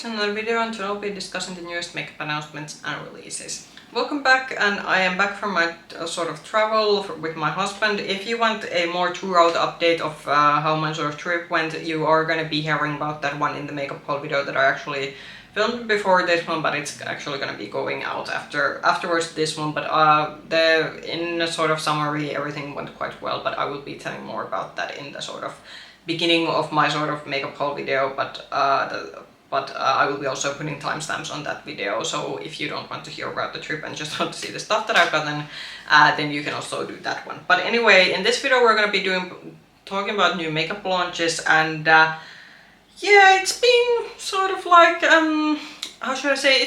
to another video, and today I'll be discussing the newest makeup announcements and releases. Welcome back, and I am back from my sort of travel with my husband. If you want a more throughout update of how my sort of trip went, you are going to be hearing about that one in the makeup haul video that I actually filmed before this one, but it's actually going to be going out afterwards this one. But in a sort of summary, everything went quite well, but I will be telling more about that in the sort of beginning of my sort of makeup haul video, but I will be also putting timestamps on that video, so if you don't want to hear about the trip and just want to see the stuff that I've gotten, then you can also do that one. But anyway, in this video we're going to be talking about new makeup launches, and yeah, it's been sort of like, how should I say,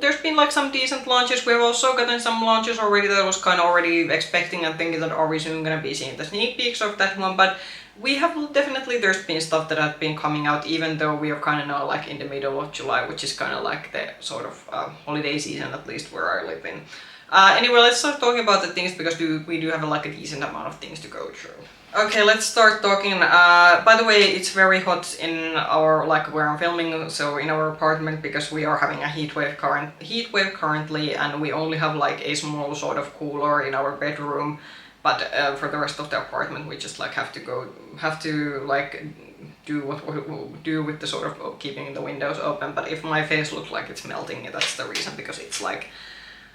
there's been like some decent launches. We've also gotten some launches already that I was kind of already expecting and thinking that are we soon going to be seeing the sneak peeks of that one, but there's been stuff that has been coming out, even though we are kind of now like in the middle of July, which is kind of like the sort of holiday season, at least where I live in. Anyway, let's start talking about the things, because we do have like a decent amount of things to go through. Okay, let's start talking. By the way, it's very hot in our, like where I'm filming, so in our apartment, because we are having a heat wave currently, and we only have like a small sort of cooler in our bedroom. But for the rest of the apartment, we just like have to like do what we do with the sort of keeping the windows open. But if my face looks like it's melting, that's the reason, because it's like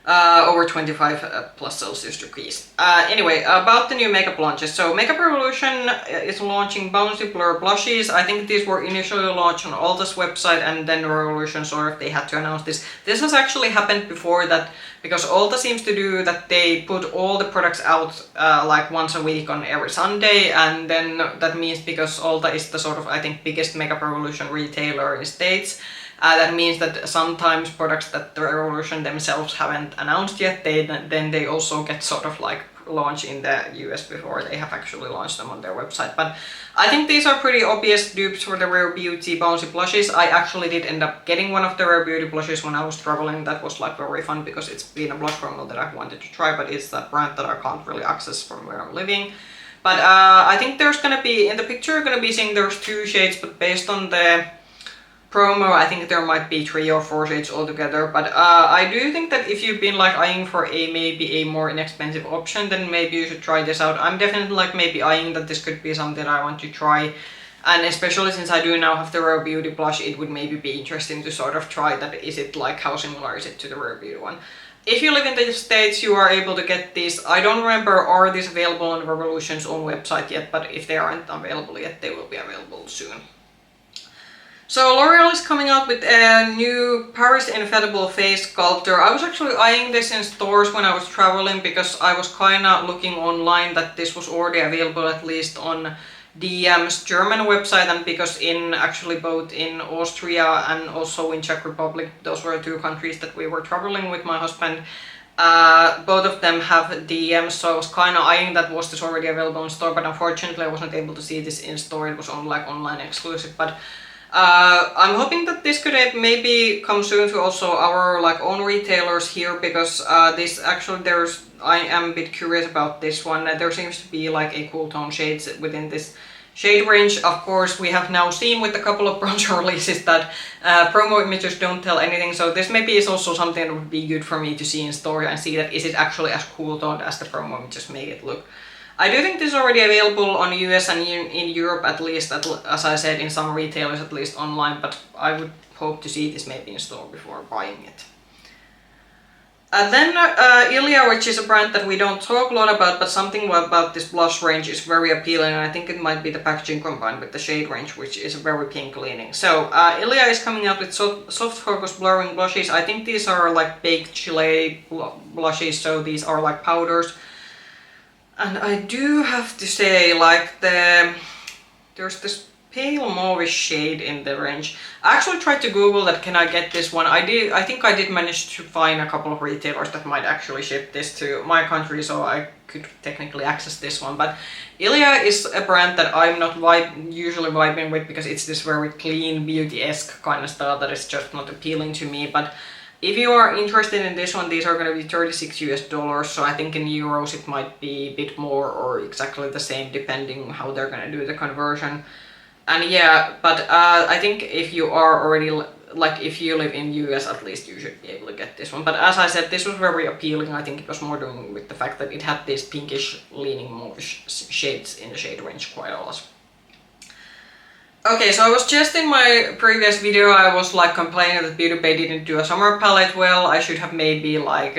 over 25 plus Celsius degrees. Anyway, about the new makeup launches. So Makeup Revolution is launching Bouncy Blur blushes. I think these were initially launched on Ulta's website, and then Revolution sort of, they had to announce this. This has actually happened before, that because Ulta seems to do that, they put all the products out like once a week on every Sunday, and then that means, because Ulta is the sort of, I think, biggest Makeup Revolution retailer in the States, that means that sometimes products that the Revolution themselves haven't announced yet, then they also get sort of like launched in the US before they have actually launched them on their website. But I think these are pretty obvious dupes for the Rare Beauty Bouncy blushes. I actually did end up getting one of the Rare Beauty blushes when I was traveling. That was like very fun, because it's been a blush promo that I've wanted to try, but it's that brand that I can't really access from where I'm living. But I think there's gonna be, in the picture you're gonna be seeing there's 2 shades, but based on the promo, I think there might be 3 or 4 shades altogether. But I do think that if you've been like eyeing for maybe a more inexpensive option, then maybe you should try this out. I'm definitely like maybe eyeing that this could be something I want to try, and especially since I do now have the Rare Beauty blush, it would maybe be interesting to sort of try that. Is it like, how similar is it to the Rare Beauty one? If you live in the States, you are able to get these. I don't remember, are these available on Revolution's own website yet, but if they aren't available yet, they will be available soon. So Loreal is coming out with a new Paris Infallible face sculptor. I was actually eyeing this in stores when I was traveling, because I was kinda looking online that this was already available, at least on DM's German website, and because in actually both in Austria and also in Czech Republic, those were 2 countries that we were traveling with my husband, both of them have DMs, so I was kind of eyeing that was this already available in store, but unfortunately I wasn't able to see this in store. It was only like online exclusive. But I'm hoping that this could maybe come soon to also our like own retailers here, because this actually, I am a bit curious about this one. There seems to be like a cool tone shades within this shade range. Of course, we have now seen with a couple of bronzer releases that promo images don't tell anything, so this maybe is also something that would be good for me to see in store and see that is it actually as cool toned as the promo images make it look. I do think this is already available on US and in Europe, at least, as I said, in some retailers, at least online, but I would hope to see this maybe in store before buying it. And then Ilia, which is a brand that we don't talk a lot about, but something about this blush range is very appealing, and I think it might be the packaging combined with the shade range, which is very pink leaning. So Ilia is coming out with soft focus blurring blushes. I think these are like baked chile blushes, so these are like powders. And I do have to say, like, there's this pale mauve shade in the range. I actually tried to Google that, can I get this one? I think I did manage to find a couple of retailers that might actually ship this to my country, so I could technically access this one. But Ilia is a brand that I'm not usually vibing with, because it's this very clean, beauty-esque kind of style that is just not appealing to me. But if you are interested in this one, these are going to be $36 US, so I think in euros it might be a bit more or exactly the same, depending how they're going to do the conversion. And yeah, but I think if you are already, like if you live in US at least, you should be able to get this one. But as I said, this was very appealing. I think it was more doing with the fact that it had these pinkish leaning mauvish shades in the shade range quite a lot. Okay, so I was just in my previous video, I was like complaining that BeautyBay didn't do a summer palette well. I should have maybe like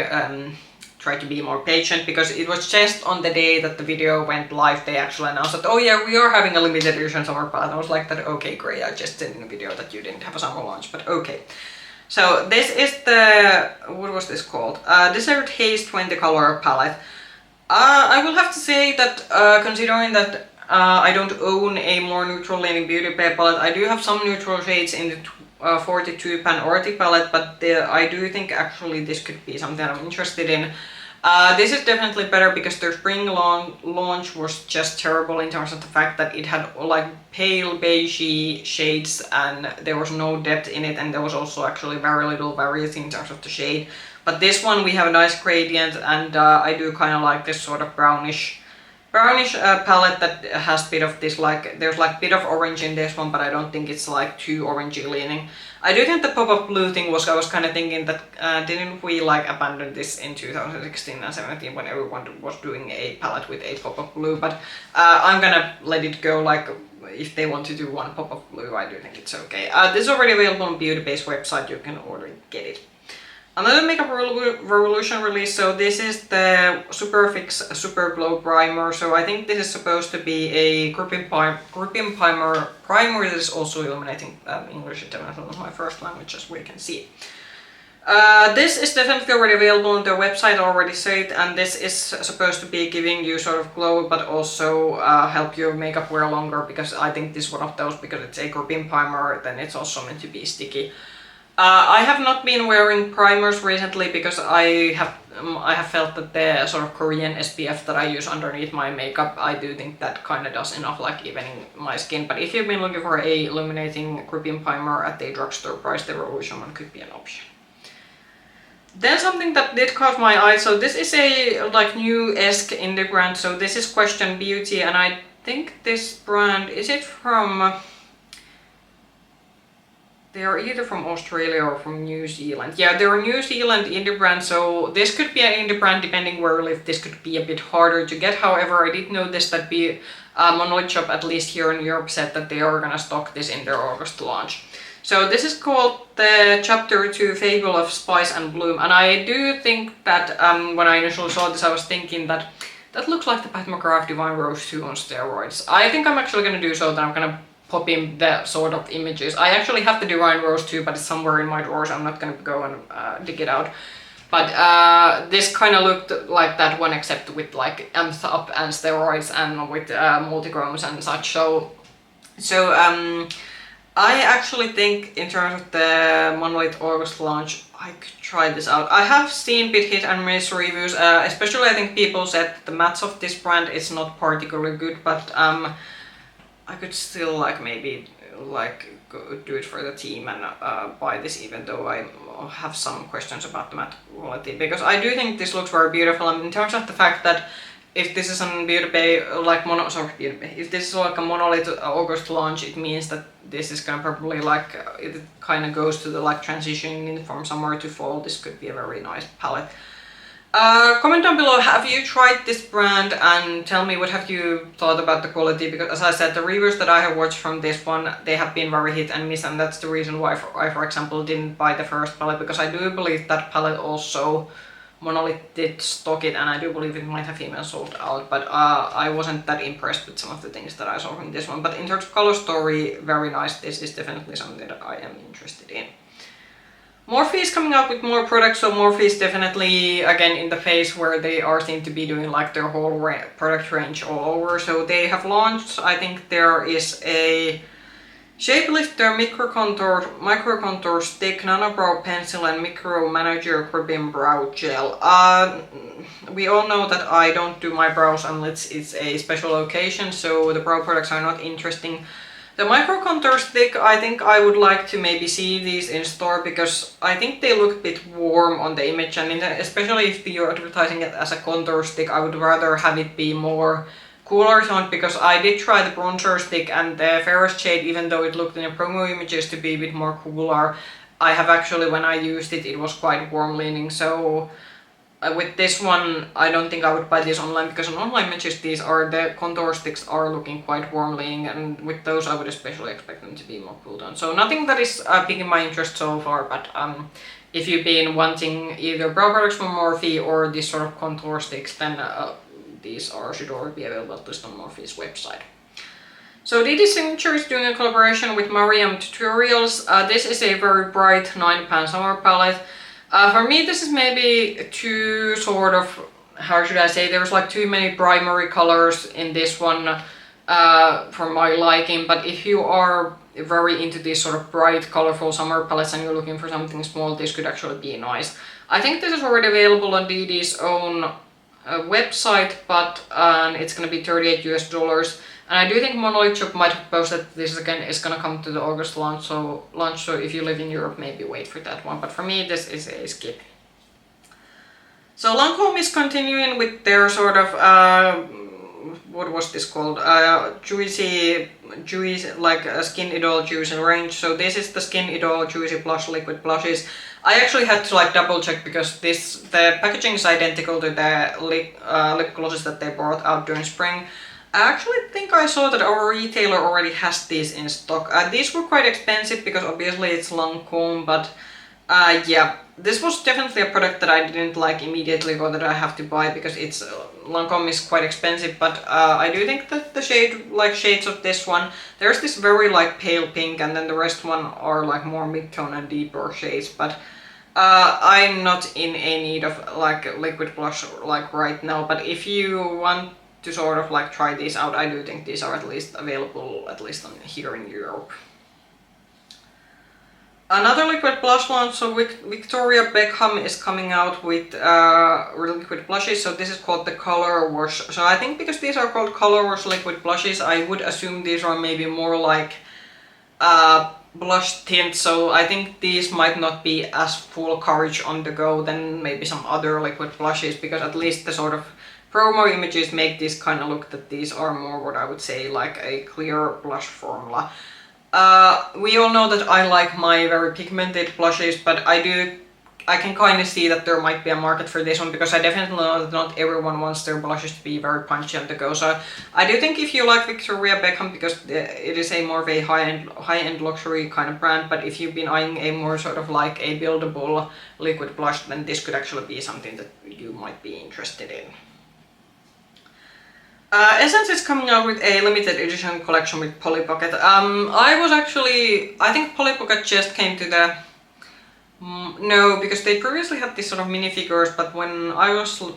tried to be more patient, because it was just on the day that the video went live they actually announced that, oh yeah, we are having a limited edition summer palette. I was like that, okay great, I just said in the video that you didn't have a summer launch, but okay. So this is the, what was this called? Desert Haze 20 color palette. I will have to say that considering that I don't own a more neutral leaning BeautyBay palette, I do have some neutral shades in the 42 pan Orty palette, but I do think actually this could be something I'm interested in. This is definitely better because their spring launch was just terrible in terms of the fact that it had like pale beigey shades and there was no depth in it, and there was also actually very little variety in terms of the shade. But this one we have a nice gradient, and I do kind of like this sort of brownish palette that has a bit of this, like there's like a bit of orange in this one, but I don't think it's like too orangey leaning. I do think the pop-up blue thing was, I was kind of thinking that didn't we like abandon this in 2016 and 17 when everyone was doing a palette with a pop-up blue, but I'm gonna let it go. Like if they want to do one pop-up blue, I do think it's okay. This is already available on BeautyBay's website, you can already get it. Another Makeup Revolution release, so this is the Superfix Super Glow Primer. So I think this is supposed to be a gripping primer that is also illuminating. English is definitely not my first language, as we can see. This is definitely already available on their website, already said, and this is supposed to be giving you sort of glow, but also help your makeup wear longer, because I think this is one of those, because it's a gripping primer, then it's also meant to be sticky. I have not been wearing primers recently because I have felt that the sort of Korean SPF that I use underneath my makeup, I do think that kind of does enough, like evening my skin. But if you've been looking for a illuminating gripping primer at a drugstore price, the Revolution one could be an option. Then something that did caught my eye, so this is a like new-esque indie brand, so this is Question Beauty, and I think this brand, is it from... They are either from Australia or from New Zealand. Yeah, they're a New Zealand indie brand, so this could be an indie brand depending where you live. This could be a bit harder to get. However, I did notice that Monolith Shop, at least here in Europe, said that they are gonna stock this in their August launch. So this is called the Chapter 2 Fable of Spice and Bloom, and I do think that when I initially saw this, I was thinking that looks like the Pat McGrath Divine Rose 2 on steroids. I think I'm actually gonna do so, that I'm gonna pop in the sort of images. I actually have the Divine Rose too, but it's somewhere in my drawers. I'm not gonna go and dig it out. But this kind of looked like that one, except with like amped up and steroids and with multichromes and such. So I actually think in terms of the Monolith August launch, I could try this out. I have seen a bit hit and miss reviews, especially I think people said the mattes of this brand is not particularly good, but I could still like maybe like do it for the team and buy this, even though I have some questions about the matte quality, because I do think this looks very beautiful. And in terms of the fact that if this is on BeautyBay, like if this is like a Monolith August launch, it means that this is gonna probably like it kind of goes to the like transitioning from summer to fall. This could be a very nice palette. Comment down below, have you tried this brand, and tell me what have you thought about the quality, because as I said, the reviews that I have watched from this one, they have been very hit and miss, and that's the reason why I, for example, didn't buy the first palette, because I do believe that palette also Monolith did stock it, and I do believe it might have even sold out, but I wasn't that impressed with some of the things that I saw from this one. But in terms of color story, very nice. This is definitely something that I am interested in. Morphe is coming out with more products, so Morphe is definitely again in the phase where they are seen to be doing like their whole product range all over. So they have launched, I think there is a Shapelifter micro contour stick, nano brow pencil, and micro manager gripping brow gel. We all know that I don't do my brows unless it's a special occasion, so the brow products are not interesting. The micro contour stick, I think I would like to maybe see these in store, because I think they look a bit warm on the image, and especially if you're advertising it as a contour stick, I would rather have it be more cooler tone because I did try the bronzer stick and the fairest shade, even though it looked in the promo images to be a bit more cooler. I have actually, when I used it, it was quite warm leaning, so with this one, I don't think I would buy this online because on online images the contour sticks are looking quite warm leaning, and with those I would especially expect them to be more cool tone. So nothing that is piquing my interest so far, but if you've been wanting either brow products from Morphe or this sort of contour sticks, then these should already be available at least on Morphe's website. So Dede Signature is doing a collaboration with Mariam Tutorials. This is a very bright 9-pan summer palette. For me, this is maybe too sort of, how should I say, there's like too many primary colors in this one for my liking, but if you are very into these sort of bright, colorful summer palettes and you're looking for something small, this could actually be nice. I think this is already available on Dede's own website, but it's gonna be $38 US. And I do think Monolith Shop might have posted this again is gonna come to the August launch, so if you live in Europe, maybe wait for that one. But for me, this is a skip. So Lancome is continuing with their sort of what was this called? Juicy, like a Skin Idôle Juicy range. So this is the Skin Idôle Juicy Blush Liquid Blushes. I actually had to like double check because the packaging is identical to the lip glosses that they brought out during spring. I actually think I saw that our retailer already has these in stock. These were quite expensive because obviously it's Lancome, but yeah, this was definitely a product that I didn't like immediately or that I have to buy because it's Lancome is quite expensive, but I do think that the shades of this one, there's this very like pale pink and then the rest one are like more mid-tone and deeper shades, but I'm not in a need of like liquid blush like right now, but if you want to sort of like try these out, I do think these are at least available here in Europe. Another liquid blush launch, so Victoria Beckham is coming out with liquid blushes, so this is called the Color Wash. So I think because these are called Color Wash liquid blushes, I would assume these are maybe more like blush tints, so I think these might not be as full coverage on the go than maybe some other liquid blushes, because at least the sort of promo images make this kind of look that these are more what I would say like a clear blush formula. We all know that I like my very pigmented blushes, but I can kind of see that there might be a market for this one because I definitely know that not everyone wants their blushes to be very punchy on the go. So I do think if you like Victoria Beckham, because it is a more of a high-end luxury kind of brand, but if you've been eyeing a more sort of like a buildable liquid blush, then this could actually be something that you might be interested in. Essence is coming out with a limited edition collection with Polly Pocket. I think Polly Pocket just came to the... no, because they previously had these sort of minifigures, but when I was still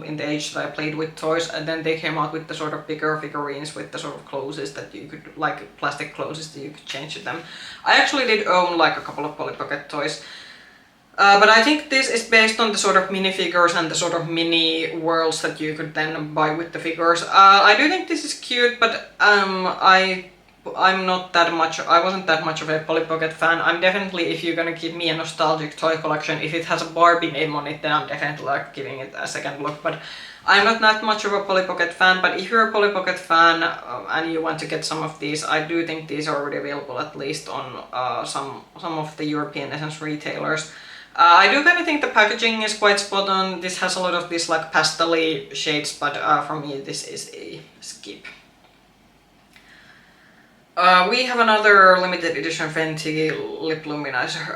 in the age that I played with toys, and then they came out with the sort of bigger figurines with the sort of clothes that you could, like plastic clothes that you could change to them. I actually did own like a couple of Polly Pocket toys. But I think this is based on the sort of minifigures and the sort of mini worlds that you could then buy with the figures. I do think this is cute, but I wasn't that much of a Polly Pocket fan. I'm definitely, if you're gonna give me a nostalgic toy collection, if it has a Barbie name on it, then I'm definitely like giving it a second look. But I'm not that much of a Polly Pocket fan, but if you're a Polly Pocket fan and you want to get some of these, I do think these are already available at least on some of the European Essence retailers. I do kind of think the packaging is quite spot on. This has a lot of these like pastel-y shades, but for me this is a skip. We have another limited edition Fenty lip luminizer.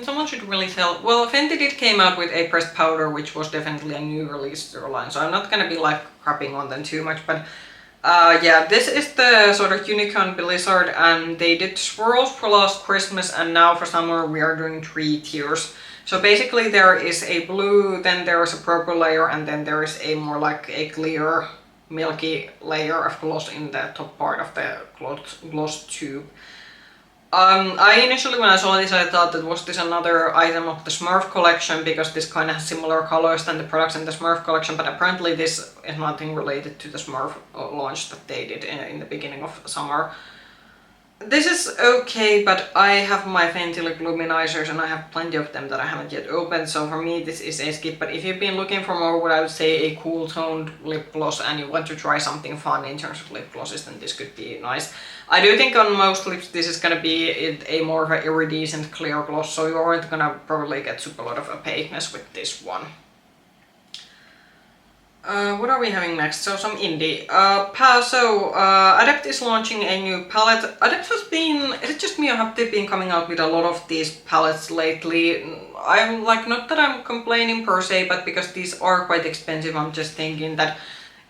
Someone should really tell. Well, Fenty did came out with a pressed powder, which was definitely a new release to their line, so I'm not gonna be like crapping on them too much, but yeah, this is the sort of Unicorn Blizzard, and they did swirls for last Christmas, and now for summer we are doing 3 tiers. So basically there is a blue, then there is a purple layer, and then there is a more like a clear milky layer of gloss in the top part of the gloss tube. I initially, when I saw this, I thought that was this another item of the Smurf collection, because this kind of has similar colors than the products in the Smurf collection, but apparently this is nothing related to the Smurf launch that they did in the beginning of summer. This is okay, but I have my Fenty lip luminizers and I have plenty of them that I haven't yet opened, so for me this is a skip. But if you've been looking for more, what I would say, a cool toned lip gloss and you want to try something fun in terms of lip glosses, then this could be nice. I do think on most lips this is gonna be a more of an iridescent clear gloss, so you aren't gonna probably get super lot of opaqueness with this one. What are we having next? So some indie. Adept is launching a new palette. Adept has been, is it just me or have they been coming out with a lot of these palettes lately? I'm like, not that I'm complaining per se, but because these are quite expensive, I'm just thinking that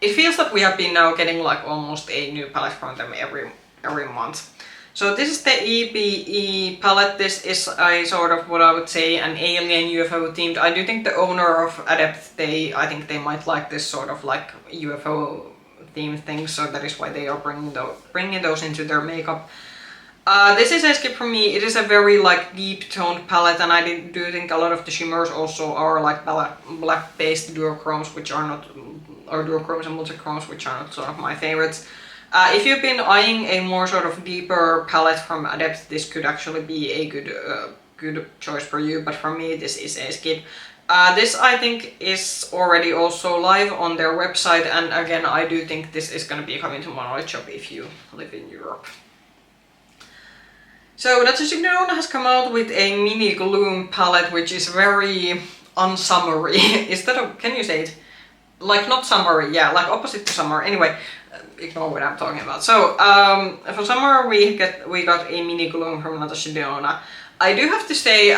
it feels that we have been now getting like almost a new palette from them every month. So this is the E.B.E. palette. This is a sort of what I would say an alien UFO themed. I do think the owner of Adept, I think they might like this sort of like UFO themed thing, so that is why they are bringing those into their makeup. This is a skip for me. It is a very like deep toned palette, and I do think a lot of the shimmers also are like black based duochromes, which are not, or duochromes and multichromes, which are not sort of my favorites. If you've been eyeing a more sort of deeper palette from Adept, this could actually be a good choice for you, but for me this is a skip. This I think is already also live on their website, and again I do think this is going to be coming to Monolith Shop if you live in Europe. So Natasha has come out with a mini Gloom palette, which is very unsummery. Is that can you say it? Like not summery, yeah, like opposite to summer. Anyway, ignore what I'm talking about. So for summer we got a mini Gloom from Natasha. I do have to say,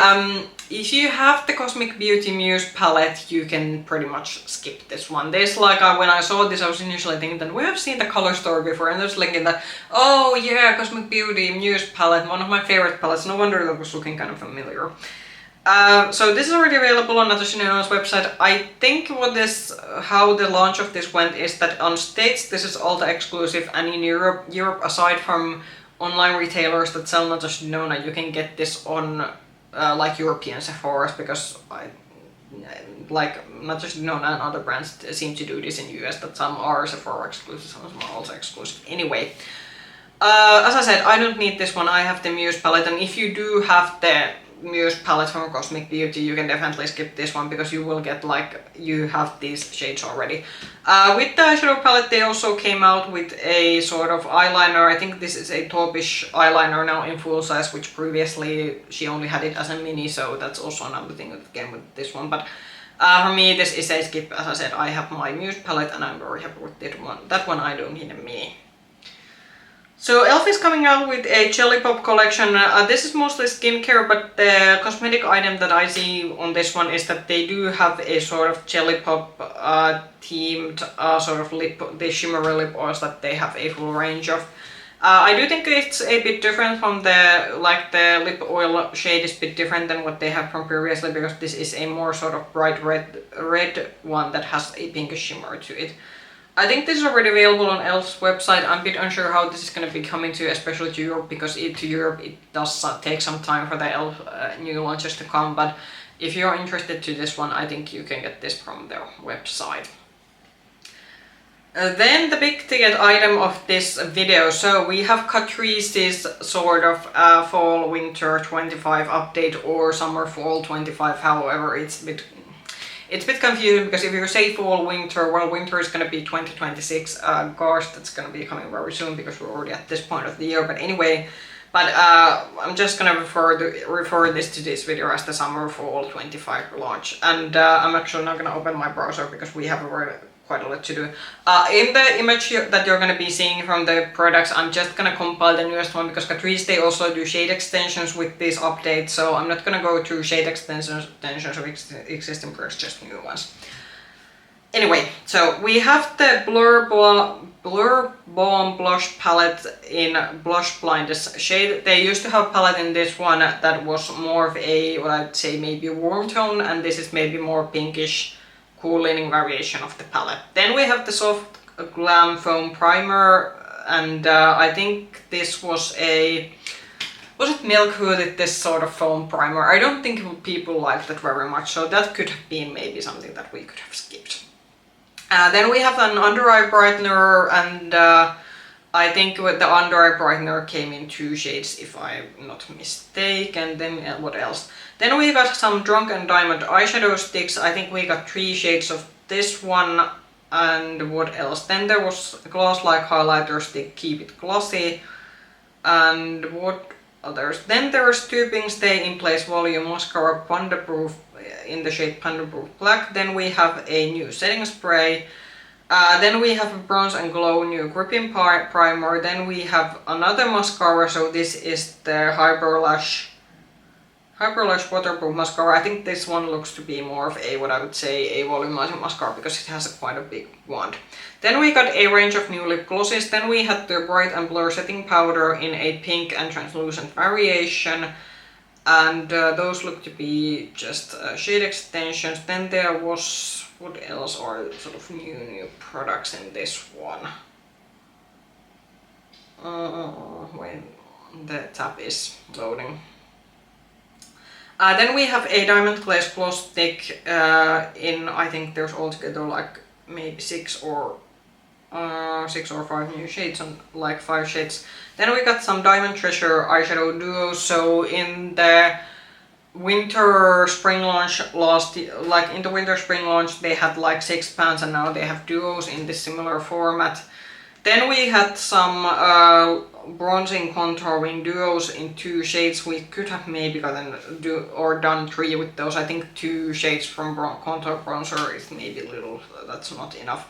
if you have the Cosmic Beauty Muse palette, you can pretty much skip this one. This, like, when I saw this, I was initially thinking that we have seen the color story before, and I was thinking that, oh yeah, Cosmic Beauty Muse palette, one of my favorite palettes. No wonder that was looking kind of familiar. So this is already available on Natasha's website. I think how the launch of this went is that on States this is Ulta exclusive, and in Europe aside from online retailers that sell Natasha, you can get this on like European Sephora's, because like Natasha and other brands seem to do this in US, that some are Sephora exclusive, some are Ulta exclusive. Anyway, as I said, I don't need this one. I have the Muse palette, and if you do have the Muse palette from Cosmic Beauty, you can definitely skip this one, because you will get you have these shades already. With the eyeshadow palette they also came out with a sort of eyeliner. I think this is a taupish eyeliner now in full size, which previously she only had it as a mini, so that's also another thing that came with this one. But for me this is a skip. As I said, I have my Muse palette and I'm very happy with that one. I don't need a mini. So e.l.f. is coming out with a Jelly Pop collection. This is mostly skincare, but the cosmetic item that I see on this one is that they do have a sort of Jelly Pop themed sort of the shimmery lip oils that they have a full range of. I do think it's a bit different from the lip oil shade is a bit different than what they have from previously, because this is a more sort of bright red one that has a pinkish shimmer to it. I think this is already available on e.l.f.'s website. I'm a bit unsure how this is going to be coming to, especially to Europe, because to Europe it does take some time for the e.l.f. New launches to come, but if you're interested to this one, I think you can get this from their website. Then the big ticket item of this video. So we have Catrice's sort of fall winter 25 update, or summer fall 25, however it's a bit confusing, because if you say fall winter, well, winter is going to be 2026. Gosh, that's going to be coming very soon, because we're already at this point of the year. But anyway, I'm just going to refer this to this video as the summer fall 25 launch. And I'm actually not going to open my browser, because we have quite a lot to do. In the image that you're going to be seeing from the products, I'm just going to compile the newest one, because Catrice, they also do shade extensions with this update, so I'm not going to go through shade extensions of existing products, just new ones. Anyway, so we have the Blur Balm Blush palette in Blush Blindness shade. They used to have a palette in this one that was more of a, what I'd say, maybe warm tone, and this is maybe more pinkish, cool leaning variation of the palette. Then we have the Soft Glam Foam Primer, and I think this was it Milk Hooded, this sort of foam primer? I don't think people like that very much, so that could have been maybe something that we could have skipped. Then we have an under eye brightener, and I think with the under eye brightener came in 2 shades if I'm not mistaken. Then what else? Then we got some Drunken Diamond eyeshadow sticks. I think we got 3 shades of this one. And what else? Then there was a gloss-like highlighter stick, Keep It Glossy. And what others? Then there's Tubing Stay In Place Volume Mascara Panda Proof in the shade Panda Proof Black. Then we have a new setting spray. Then we have a Bronze and Glow new gripping primer. Then we have another mascara, so this is the Hyperlash waterproof mascara. I think this one looks to be more of a, what I would say, a volumizing mascara because it has quite a big wand. Then we got a range of new lip glosses. Then we had the Bright and Blur setting powder in a pink and translucent variation. And those look to be just shade extensions. Then there was, what else are sort of new products in this one? When the tab is loading. Then we have a Diamond Glaze gloss stick in, I think there's altogether like maybe 6 or 5 new shades, on like 5 shades. Then we got some Diamond Treasure eyeshadow duos. So in the winter-spring launch winter-spring launch they had like 6 pans, and now they have duos in this similar format. Then we had some bronzing contouring duos in 2 shades. We could have maybe gotten done 3 with those. I think 2 shades from contour bronzer is maybe a little, that's not enough.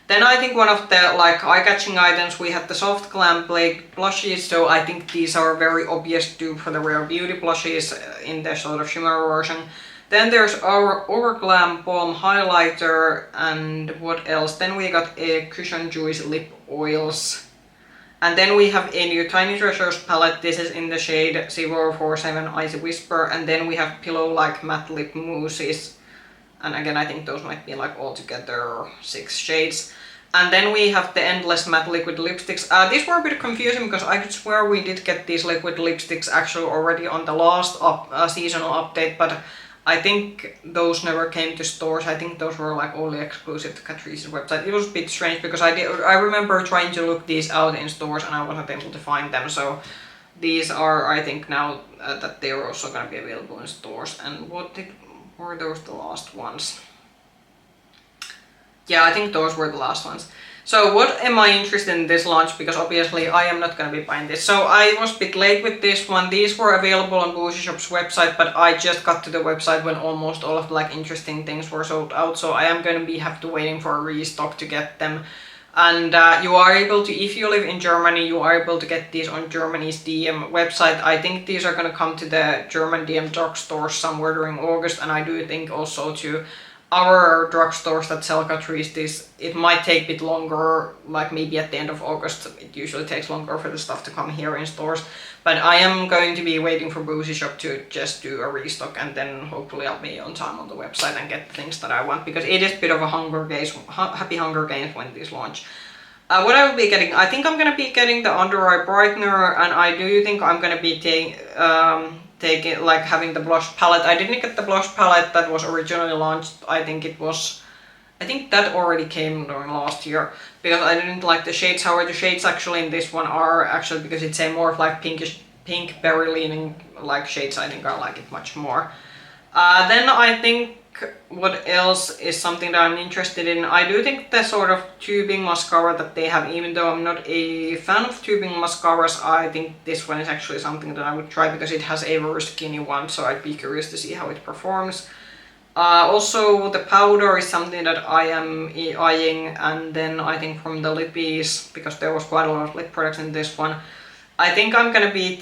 Then I think one of the like eye-catching items, we had the Soft Glam Blade blushes, so I think these are very obvious dupe for the Rare Beauty blushes in the sort of shimmer version. Then there's our Overglam Balm Highlighter, and what else? Then we got a Cushion Juice Lip Oils. And then we have a new Tiny Treasures palette. This is in the shade 047 Icy Whisper. And then we have Pillow-like Matte Lip Mousses. And again, I think those might be like altogether 6 shades. And then we have the Endless Matte Liquid Lipsticks. These were a bit confusing because I could swear we did get these liquid lipsticks actually already on the last seasonal update, but I think those never came to stores. I think those were like only exclusive to Catrice's website. It was a bit strange because I remember trying to look these out in stores and I wasn't able to find them. So these are, I think now that they're also going to be available in stores. And were those the last ones? Yeah, I think those were the last ones. So what am I interested in this launch? Because obviously I am not going to be buying this. So I was a bit late with this one. These were available on Bouncy Shop's website, but I just got to the website when almost all of the like interesting things were sold out. So I am going to have to waiting for a restock to get them. And you are able to, if you live in Germany, you are able to get these on Germany's DM website. I think these are going to come to the German DM drugstores somewhere during August, and I do think also to our drugstores that sell Catrice this. It might take a bit longer, like maybe at the end of August. It usually takes longer for the stuff to come here in stores. But I am going to be waiting for Bouncy Shop to just do a restock, and then hopefully I'll be on time on the website and get the things that I want, because it is a bit of a happy Hunger Games when these launch. What I will be getting, I think I'm going to be getting the under eye brightener, and I do think I'm going to be having the blush palette. I didn't get the blush palette that was originally launched. I think that already came during last year, because I didn't like the shades. However, the shades actually in this one are actually, because it's a more of like pink berry leaning like shades, I think I like it much more. Then I think what else is something that I'm interested in. I do think the sort of tubing mascara that they have, even though I'm not a fan of tubing mascaras, I think this one is actually something that I would try because it has a very skinny one, so I'd be curious to see how it performs. Also, the powder is something that I am eyeing, and then I think from the lippies, because there was quite a lot of lip products in this one, I think I'm gonna be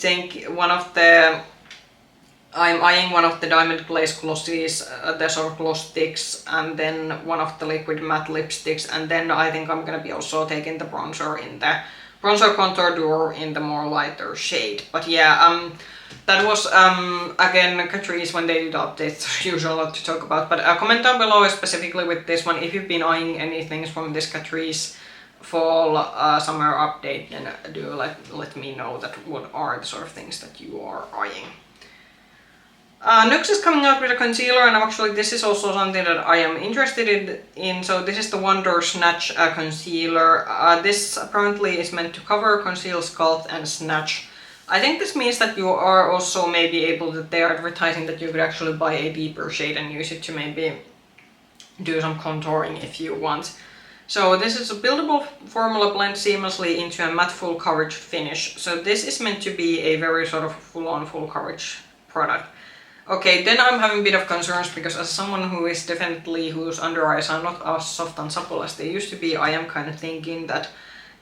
I'm eyeing one of the Diamond Glaze glosses, the sort of gloss sticks, and then one of the liquid matte lipsticks, and then I think I'm gonna be also taking the bronzer in the bronzer contour duo in the more lighter shade. But yeah, that was again Catrice when they do the updates. There's usually a lot to talk about, but comment down below specifically with this one if you've been eyeing any things from this Catrice fall summer update, then do let me know that what are the sort of things that you are eyeing. NYX is coming out with a concealer, and actually this is also something that I am interested in. So this is the Wonder Snatch concealer. This apparently is meant to cover, conceal, sculpt and snatch. I think this means that you are also maybe able, that they are advertising that you could actually buy a deeper shade and use it to maybe do some contouring if you want. So this is a buildable formula, blend seamlessly into a matte full coverage finish. So this is meant to be a very sort of full-on full coverage product. Okay, then I'm having a bit of concerns because as someone who is definitely, whose under eyes are not as soft and supple as they used to be, I am kind of thinking that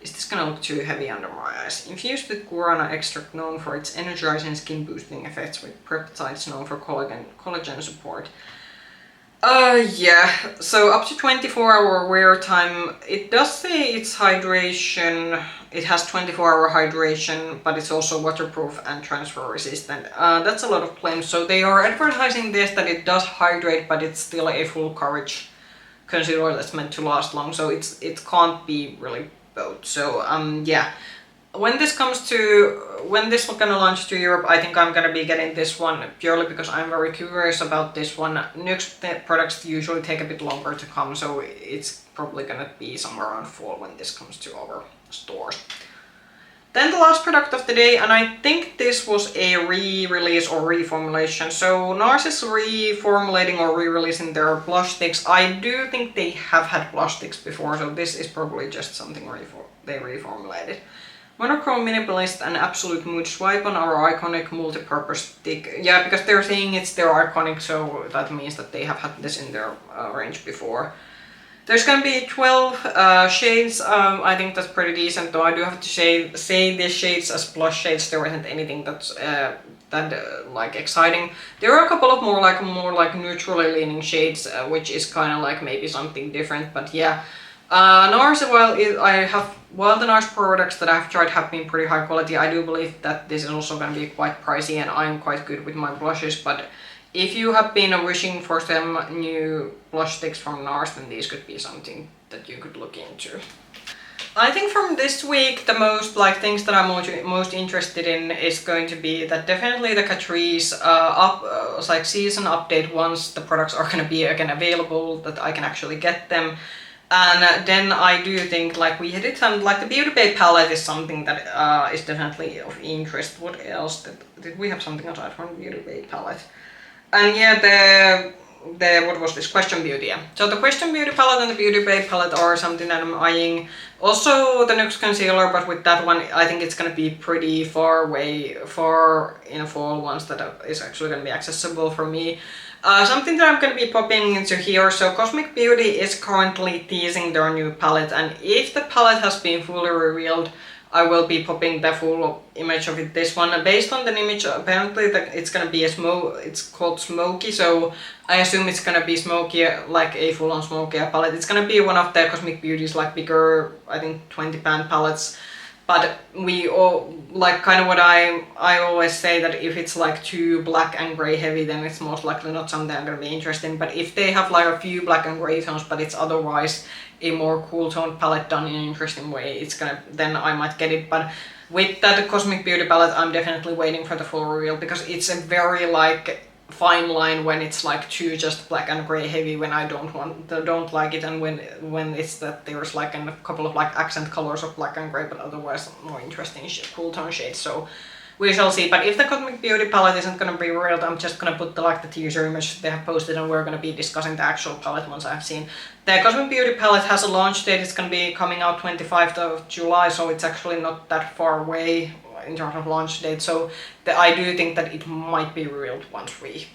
is this gonna look too heavy under my eyes? Infused with guarana extract known for its energizing skin boosting effects, with peptides known for collagen support. Yeah, so up to 24-hour wear time. It does say it's hydration, it has 24-hour hydration, but it's also waterproof and transfer resistant. That's a lot of claims. So they are advertising this that it does hydrate, but it's still a full coverage concealer that's meant to last long, so it can't be really both. So yeah. When this is gonna launch to Europe, I think I'm gonna be getting this one purely because I'm very curious about this one. NYX products usually take a bit longer to come, so it's probably gonna be somewhere around fall when this comes to our stores. Then the last product of the day, and I think this was a re-release or reformulation. So NARS is reformulating or re-releasing their blush sticks. I do think they have had blush sticks before, so this is probably just something they reformulated. Monochrome Minimalist and Absolute Mood Swipe on our iconic multi-purpose stick. Yeah, because they're saying it's their iconic, so that means that they have had this in their range before. There's gonna be 12 shades. I think that's pretty decent, though I do have to say these shades as blush shades. There isn't anything that's like exciting. There are a couple of more like neutrally leaning shades, which is kind of like maybe something different, but yeah. NARS, while the NARS products that I've tried have been pretty high quality, I do believe that this is also going to be quite pricey, and I'm quite good with my blushes, but if you have been wishing for some new blush sticks from NARS, then these could be something that you could look into. I think from this week, the most things that I'm most interested in is going to be that definitely the Catrice season update, once the products are going to be again available, that I can actually get them. And then I do think, like we did some, like the BeautyBay palette is something that is definitely of interest. What else? Did we have something aside from the BeautyBay palette? And yeah, what was this? Question Beauty, yeah. So the Question Beauty palette and the BeautyBay palette are something that I'm eyeing. Also the NYX concealer, but with that one, I think it's gonna be pretty far in fall once that is actually gonna be accessible for me. Something that I'm going to be popping into here, so Cosmic Beauty is currently teasing their new palette, and if the palette has been fully revealed, I will be popping the full image of it. This one, based on the image, apparently it's going to be it's called Smoky, so I assume it's going to be smoky, like a full-on smoky palette. It's going to be one of the Cosmic Beauty's like bigger, I think 20-pan palettes. But we all, like kind of what I always say, that if it's like too black and grey heavy, then it's most likely not something I'm gonna be interested in. But if they have like a few black and grey tones, but it's otherwise a more cool toned palette done in an interesting way, then I might get it. But with that Cosmic Beauty palette, I'm definitely waiting for the full reveal, because it's a very like fine line when it's like too just black and grey heavy, when I don't like it, and when it's that there's like a couple of like accent colors of black and grey, but otherwise more interesting cool tone shades. So we shall see. But if the Cosmic Beauty palette isn't gonna be revealed, I'm just gonna put the teaser image they have posted, and we're gonna be discussing the actual palette once I've seen. The Cosmic Beauty palette has a launch date. It's gonna be coming out 25th of July, so it's actually not that far away in terms of launch date. So I do think that it might be revealed once we,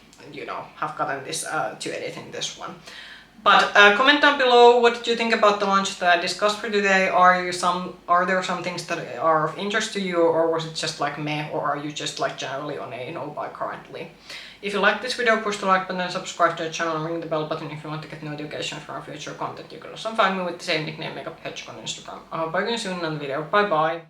have gotten this to editing this one. But comment down below, what did you think about the launch that I discussed for today? Are there some things that are of interest to you, or was it just like meh, or are you just like generally on a no buy currently? If you like this video, push the like button and subscribe to the channel, and ring the bell button if you want to get notifications from our future content. You can also find me with the same nickname, Makeup Hedgehog, on Instagram. I hope I can see you in another video. Bye bye!